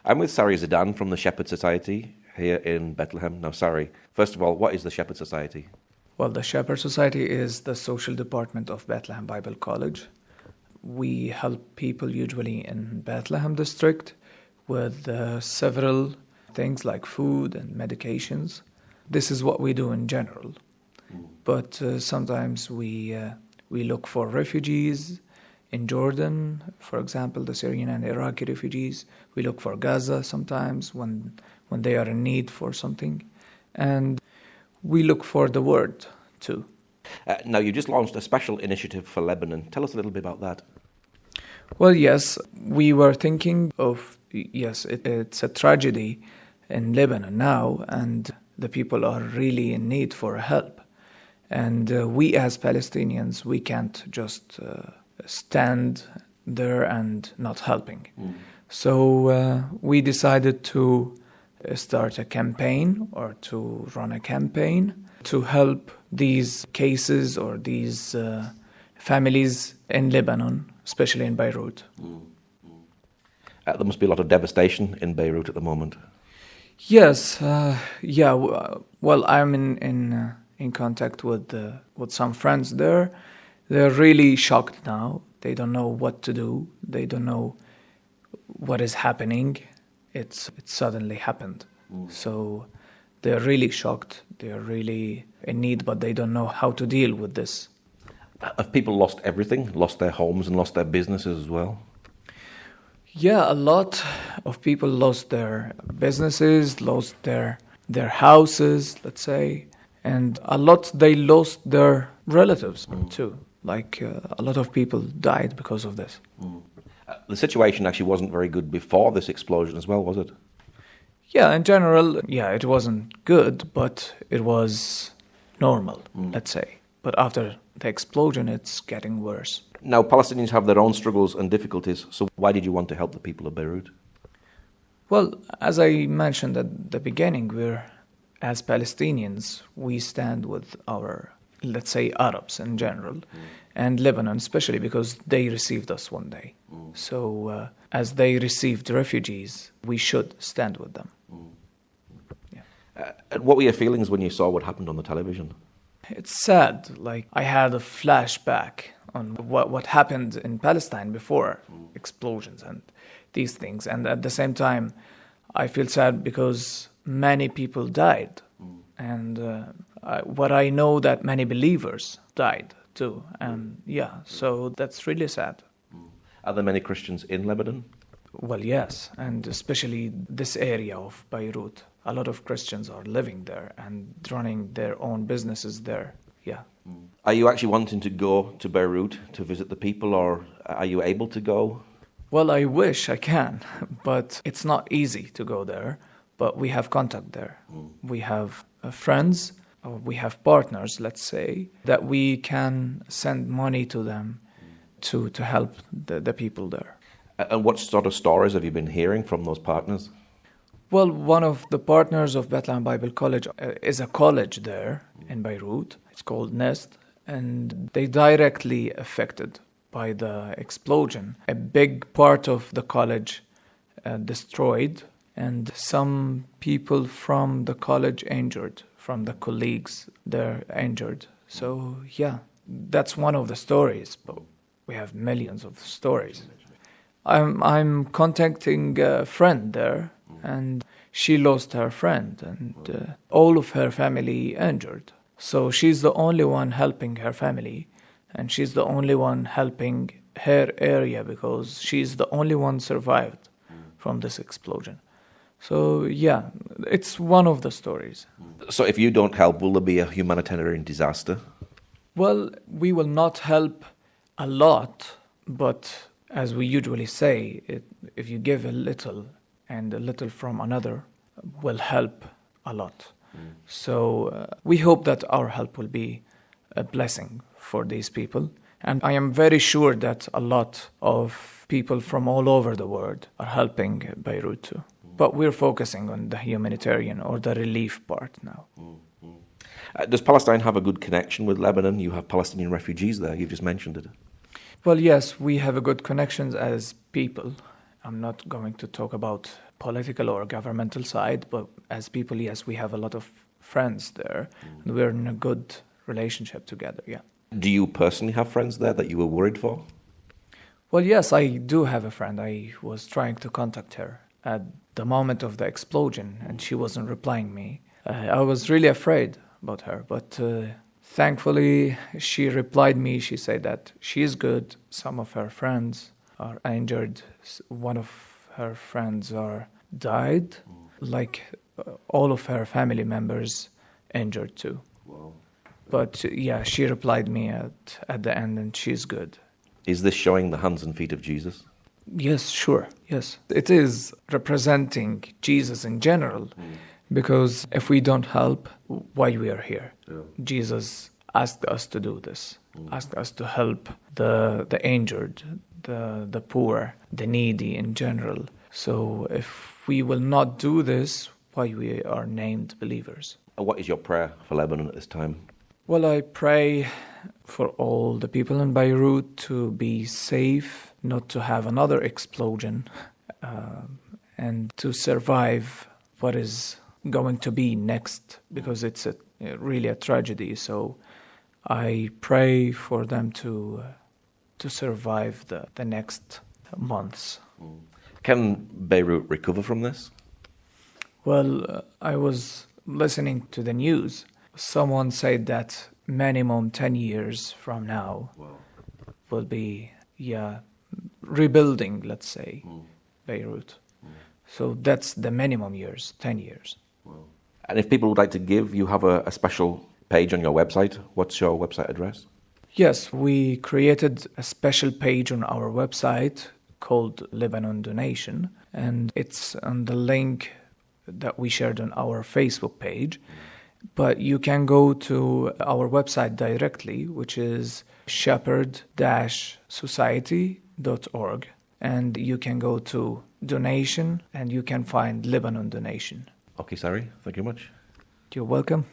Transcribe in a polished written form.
I'm with Sari Zeidan from the Shepherd Society here in Bethlehem. Now, Sari, first of all, what is the Shepherd Society? Well, the Shepherd Society is the social department of Bethlehem Bible College. We help people usually in Bethlehem district with several things like food and medications. This is what we do in general. But sometimes we look for refugees in Jordan, for example, the Syrian and Iraqi refugees. We look for Gaza sometimes when they are in need for something. And we look for the word too. Now, you just launched a special initiative for Lebanon. Tell us a little bit about that. Well, yes, we were thinking of, it's a tragedy in Lebanon now, and the people are really in need for help. And we as Palestinians, we can't just stand there and not helping. So we decided to start a campaign or to run a campaign to help these cases or these families in Lebanon, especially in Beirut. There must be a lot of devastation in Beirut at the moment. Yes, well, I'm in contact with some friends there. They're really shocked now. They don't know what to do. They don't know what is happening. It suddenly happened. So they're really shocked. They're really in need, but they don't know how to deal with this. Have people lost everything, lost their homes and lost their businesses as well? Yeah, a lot of people lost their businesses, lost their houses, let's say, and a lot they lost their relatives too. Like a lot of people died because of this. The situation actually wasn't very good before this explosion as well, was it? Yeah, in general, it wasn't good, but it was normal, let's say. But after the explosion, it's getting worse. Now, Palestinians have their own struggles and difficulties, so why did you want to help the people of Beirut? Well, as I mentioned at the beginning, as Palestinians, we stand with our, let's say, Arabs in general, and Lebanon especially, because they received us one day. So as they received refugees, we should stand with them. What were your feelings when you saw what happened on the television? It's sad. Like, I had a flashback on what happened in Palestine before explosions and these things. And at the same time, I feel sad because many people died. And what I know that many believers died too. And so that's really sad. Are there many Christians in Lebanon? Well, yes, and especially this area of Beirut. A lot of Christians are living there and running their own businesses there, Are you actually wanting to go to Beirut to visit the people, or are you able to go? Well, I wish I can, but it's not easy to go there. But we have contact there. We have friends, or we have partners, let's say, that we can send money to them to help the people there. And what sort of stories have you been hearing from those partners? Well, one of the partners of Bethlehem Bible College is a college there in Beirut. It's called Nest, and they directly affected by the explosion. A big part of the college destroyed, and some people from the college injured, from the colleagues, they're injured. So, that's one of the stories, but we have millions of stories. I'm contacting a friend there, and she lost her friend, and all of her family injured. So she's the only one helping her family, and she's the only one helping her area because she's the only one survived from this explosion. So it's one of the stories. So if you don't help, will there be a humanitarian disaster? Well, we will not help a lot, but as we usually say, if you give a little and a little from another will help a lot. So we hope that our help will be a blessing for these people. And I am very sure that a lot of people from all over the world are helping Beirut too. But we're focusing on the humanitarian or the relief part now. Does Palestine have a good connection with Lebanon? You have Palestinian refugees there, you've just mentioned it. Well, yes, we have a good connections as people. I'm not going to talk about political or governmental side, but as people, yes, we have a lot of friends there, and we're in a good relationship together, yeah. Do you personally have friends there that you were worried for? Well, yes, I do have a friend. I was trying to contact her at the moment of the explosion, and she wasn't replying me. I was really afraid about her, but thankfully she replied me. She said that she is good. Some of her friends are injured. One of her friends are died, like all of her family members injured too. Wow. But yeah, she replied me at the end, and she's good. Is this showing the hands and feet of Jesus? Yes, sure. Yes. It is representing Jesus in general, because if we don't help, why we are here? Yeah. Jesus asked us to do this, asked us to help the injured, the poor, the needy in general. So if we will not do this, why we are named believers? And what is your prayer for Lebanon at this time? Well, I pray for all the people in Beirut to be safe, not to have another explosion, and to survive what is going to be next, because it's really a tragedy. So I pray for them to survive the next months. Can Beirut recover from this? Well, I was listening to the news. Someone said that minimum 10 years from now will be, rebuilding, let's say, Beirut. So that's the minimum years, 10 years. And if people would like to give, you have a special page on your website. What's your website address? Yes, we created a special page on our website called Lebanon Donation, and it's on the link that we shared on our Facebook page. But you can go to our website directly, which is shepherd-society.org, and you can go to donation, and you can find Lebanon Donation. Okay, Sari, thank you much. You're welcome.